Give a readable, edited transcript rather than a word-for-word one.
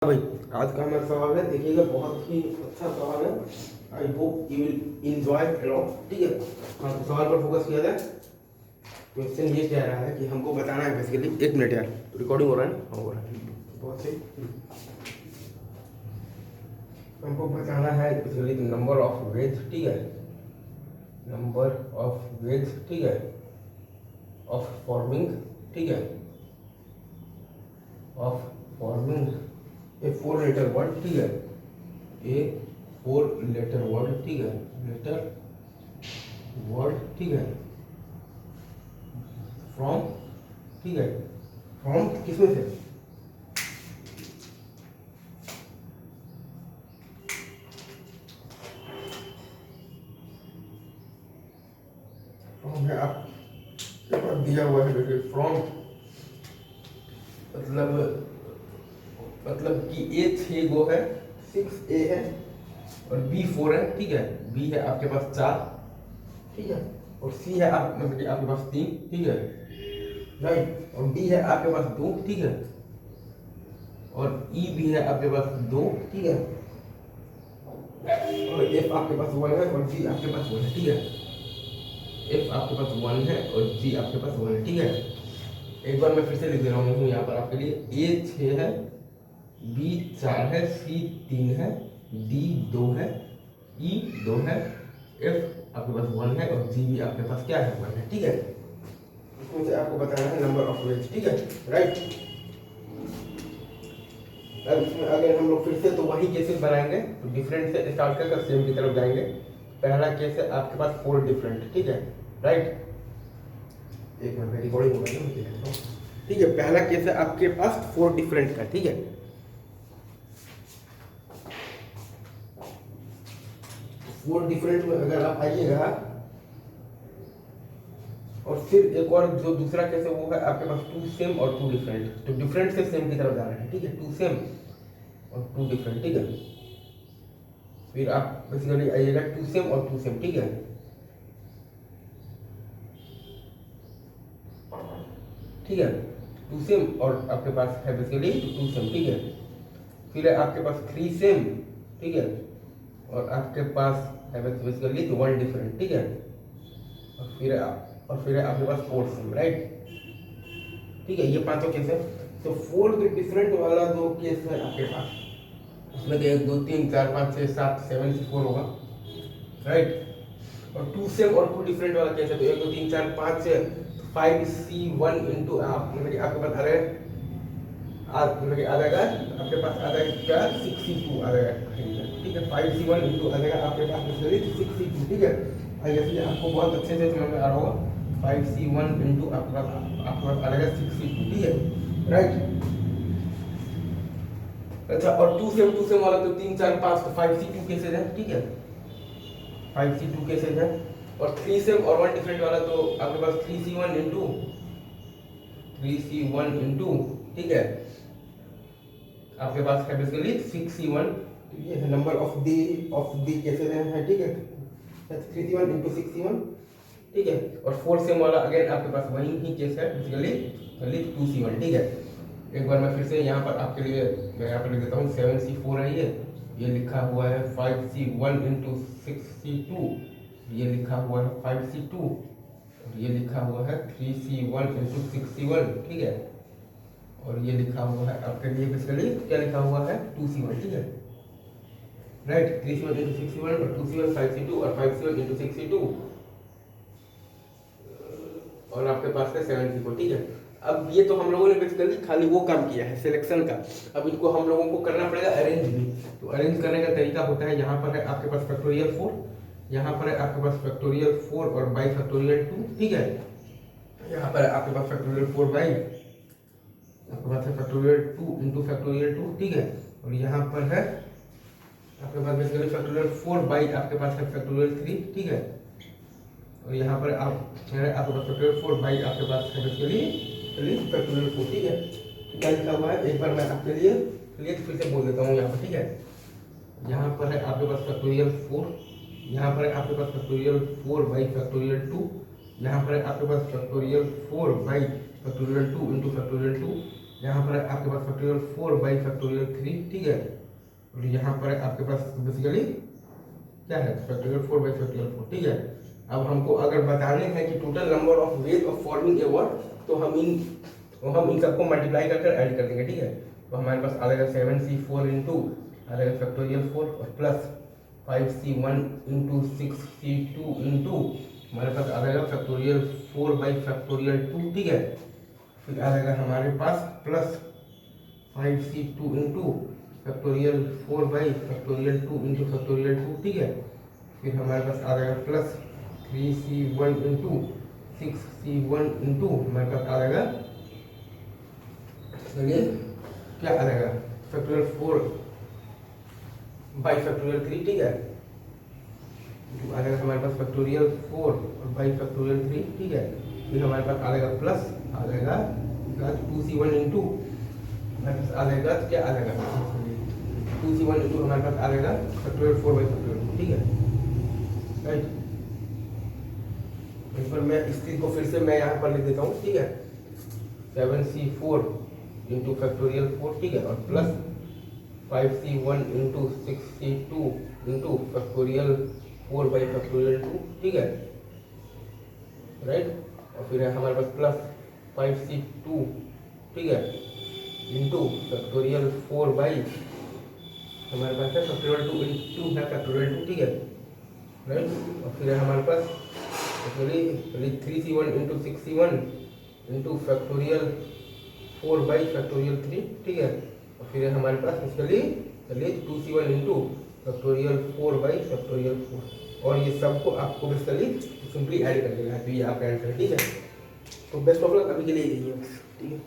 भाई, आज का हमारा सवाल है, देखिएगा बहुत ही अच्छा सवाल है। I hope you will enjoy a lot. ठीक है, हाँ तो सवाल पर फोकस किया जाए। क्वेश्चन ये कह रहा है कि हमको बताना है बेसिकली, एक मिनट यार, रिकॉर्डिंग हो रहा है ना? हाँ हो रहा है, बहुत सही। हमको बताना है बेसिकली नंबर ऑफ वेज, ठीक है, नंबर ऑफ वेज, ठीक है, ऑफ फॉर्मिंग, ठीक है, of forming a 4 letter word, ठीक है, ए 4 लेटर वर्ड, ठीक है, लेटर वर्ड, ठीक है, फ्रॉम, ठीक है, फ्रॉम किसमें से? फ्रॉम है आप दिया हुआ है, देखिए फ्रॉम मतलब कि ए 6 गो है, 6 ए है और बी 4 है, ठीक है, बी है आपके पास 4, ठीक है, और सी है आप मतलब कि आपके पास 3, ठीक है, राइट, और डी है आपके पास 2, ठीक है, और ई भी है आपके पास 2, ठीक है, और एफ आपके पास 1 है और जी आपके पास 1 है, ठीक है, एफ आपके पास 1 है और जी आपके पास 1 है, ठीक है। एक बार मैं फिर से लिख दे रहा हूँ यहाँ पर आपके लिए, ए 6 है, बी 4 है, सी 3 है, डी 2 है, ई 2 है, एफ आपके पास 1 है और जी भी आपके पास क्या है? 1 है, ठीक है। इसमें से आपको बताना है नंबर ऑफ वेज, ठीक है, राइट। अब इसमें अगर हम लोग फिर से तो वही केसेस बनाएंगे, तो डिफरेंट से स्टार्ट कर सेम की तरफ जाएंगे। पहला केस है आपके पास 4 डिफरेंट, ठीक है, राइट। एक मिनट रिकॉर्डिंग हो रही है, ठीक है। पहला केस है आपके पास 4 डिफरेंट का, ठीक है, 4 डिफरेंट में अगर आप आइएगा, और फिर एक और जो दूसरा केस है वो है आपके पास 2 सेम और 2 डिफरेंट। तो डिफरेंट से सेम की तरफ जाना है, ठीक है, 2 सेम और 2 डिफरेंट, ठीक है। फिर आप बेसिकली आइएगा 2 सेम और 2 सेम, ठीक है, ठीक है, 2 सेम और आपके पास है बेसिकली 2 सेम, ठीक है। फिर है आपके पास 3 सेम, ठीक है, और आपके पास है बेसिकली 1 डिफरेंट, ठीक है, और फिर है आपके पास 4 सेम, राइट, ठीक है। ये पांचों केस है। तो 4 डिफरेंट वाला जो केस है आपके पास, उसमें 1 2 3 4 5 6 7 7 से 4 होगा, राइट। और 2 सेम और 2 डिफरेंट वाला केस है, तो 1 2 3 4 5 से 5C1 इंटू आप मतलब कि आपके पास आ रहा है, मतलब कि आ जाएगा आपके पास आ जाएगा क्या, 6C2 आ जाएगा, ठीक है, 5C1 इंटू आ जाएगा आपके पास 6C2, ठीक है। आई गेस ये आपको बहुत अच्छे से समझ में आ रहा होगा। 5C1 इंटू आपके पास आ जाएगा 6C2, ठीक है, राइट। अच्छा, और 2 सेम वाला तो 3 4 5 तो 5C2 केसेज है, ठीक है, 5C2 केसेज है। और 3 सेम और 1 डिफरेंट वाला तो आपके पास 3C1 इंटू, ठीक है, आपके पास है बेसिकली 6C1। तो ये है नंबर ऑफ दी केसेज है, ठीक है, 3C1 इंटू 6C1, ठीक है। और 4 सेम वाला अगेन आपके पास वही ही केस है बेसिकली 2C1, ठीक है। एक बार मैं फिर से यहाँ पर आपके लिए मैं यहाँ पर लिख देता हूँ, 7C4 है, ये लिखा हुआ है 5C1 इंटू 6C2, ये लिखा हुआ है 5C2, और ये लिखा हुआ है 3C1 इंटू 6C1, ठीक है, और ये लिखा हुआ है आपके लिए बेसिकली क्या लिखा हुआ है 2C1, ठीक है, राइट। 3C1 इंटू 6C1 और 2C1 5C2 और 5C1 इंटू 6C2, और आपके पास है 7C4, ठीक है। अब ये तो हम लोगों ने बेसिकली खाली वो काम किया है सिलेक्शन का, अब इनको हम लोगों को करना पड़ेगा अरेंज भी। तो अरेंज करने का तरीका होता है, यहाँ पर है आपके पास फैक्टोरियल 4, यहाँ पर है आपके पास फैक्टोरियल 4 और बाई फैक्टोरियल 2, ठीक है, यहाँ पर है आपके पास फैक्टोरियल 4 बाई आपके पास है फैक्टोरियल 2 इंटू फैक्टोरियल 2, ठीक है, और यहाँ पर है आपके पास बेसिकली फैक्टोरियल 4 बाई आपके पास है फैक्टोरियल 3, ठीक है, और यहाँ पर आपके पास फैक्टोरियल 4 बाई आपके पास है बेसिकली फैक्टोरियल 4, ठीक है। क्या लिखा हुआ है एक बार मैं आपके लिए फिर से बोल देता हूँ यहाँ पर, ठीक है। यहाँ पर है आपके पास फैक्टोरियल 4, यहाँ पर है आपके पास फैक्टोरियल 4 बाई फैक्टोरियल 2, यहाँ पर है आपके पास factorial 4 by factorial 2 into factorial 2, यहाँ पर आपके पास फैक्टोरियल 4 बाई फैक्टोरियल 3, ठीक है। और यहाँ पर आपके पास बेसिकली क्या है, फैक्टोरियल 4 बाई फैक्टोरियल 4, ठीक है। अब हमको अगर बताने हैं कि total number of ways of forming a word, तो हम इन सबको मल्टीप्लाई करके ऐड कर देंगे, ठीक है। तो हमारे पास आ जाएगा 7c4 इंटू आ जाएगा फैक्टोरियल 4 और plus 5c1 into 6c2 into हमारे पास आ जाएगा फैक्टोरियल 4 बाई फैक्टोरियल 2, ठीक है। फिर आ जाएगा हमारे पास plus 5c2 into factorial 4 by factorial 2 into factorial 2, ठीक है। फिर हमारे पास आ जाएगा plus 3c1 into 6c1 into हमारे पास आ जाएगा, चलिए क्या आ जाएगा, फैक्टोरियल 4 बाई फैक्टोरियल 3, ठीक है। आ जाएगा हमारे पास फैक्टोरियल 4 और बाई फैक्टोरियल 3, ठीक है। फिर हमारे पास आ जाएगा प्लस आ जाएगा 2c1 इंटू हमारे पास आ जाएगा, क्या आ जाएगा 2c1 इंटू हमारे पास आ जाएगा फैक्टोरियल 4 बाई फैक्टोरियल 2, ठीक है, राइट। इस पर मैं इस चीज को फिर से मैं यहाँ पर लिख देता हूँ, ठीक है। 7c4 इंटू फैक्टोरियल 4, ठीक है, और plus 5c1 into 6c2 into factorial 4 by factorial 2, ठीक है, राइट। और फिर है हमारे पास प्लस 5c2, ठीक है, इंटू फैक्टोरियल 4 बाई हमारे पास है फैक्टोरियल 2 इंटू है फैक्टोरियल 2, ठीक है, राइट। और फिर है हमारे पास 3c1 into 6c1 into factorial 4 by factorial 3, ठीक है। और फिर है हमारे पास इसके चलिए 2c1 into factorial 4 by factorial 4, और ये सबको आपको बेसिकली सिंपली ऐड कर देना है, तो ये आपका आंसर, ठीक है। तो बेस्ट ऑफ लक अभी के लिए यही है, ठीक है।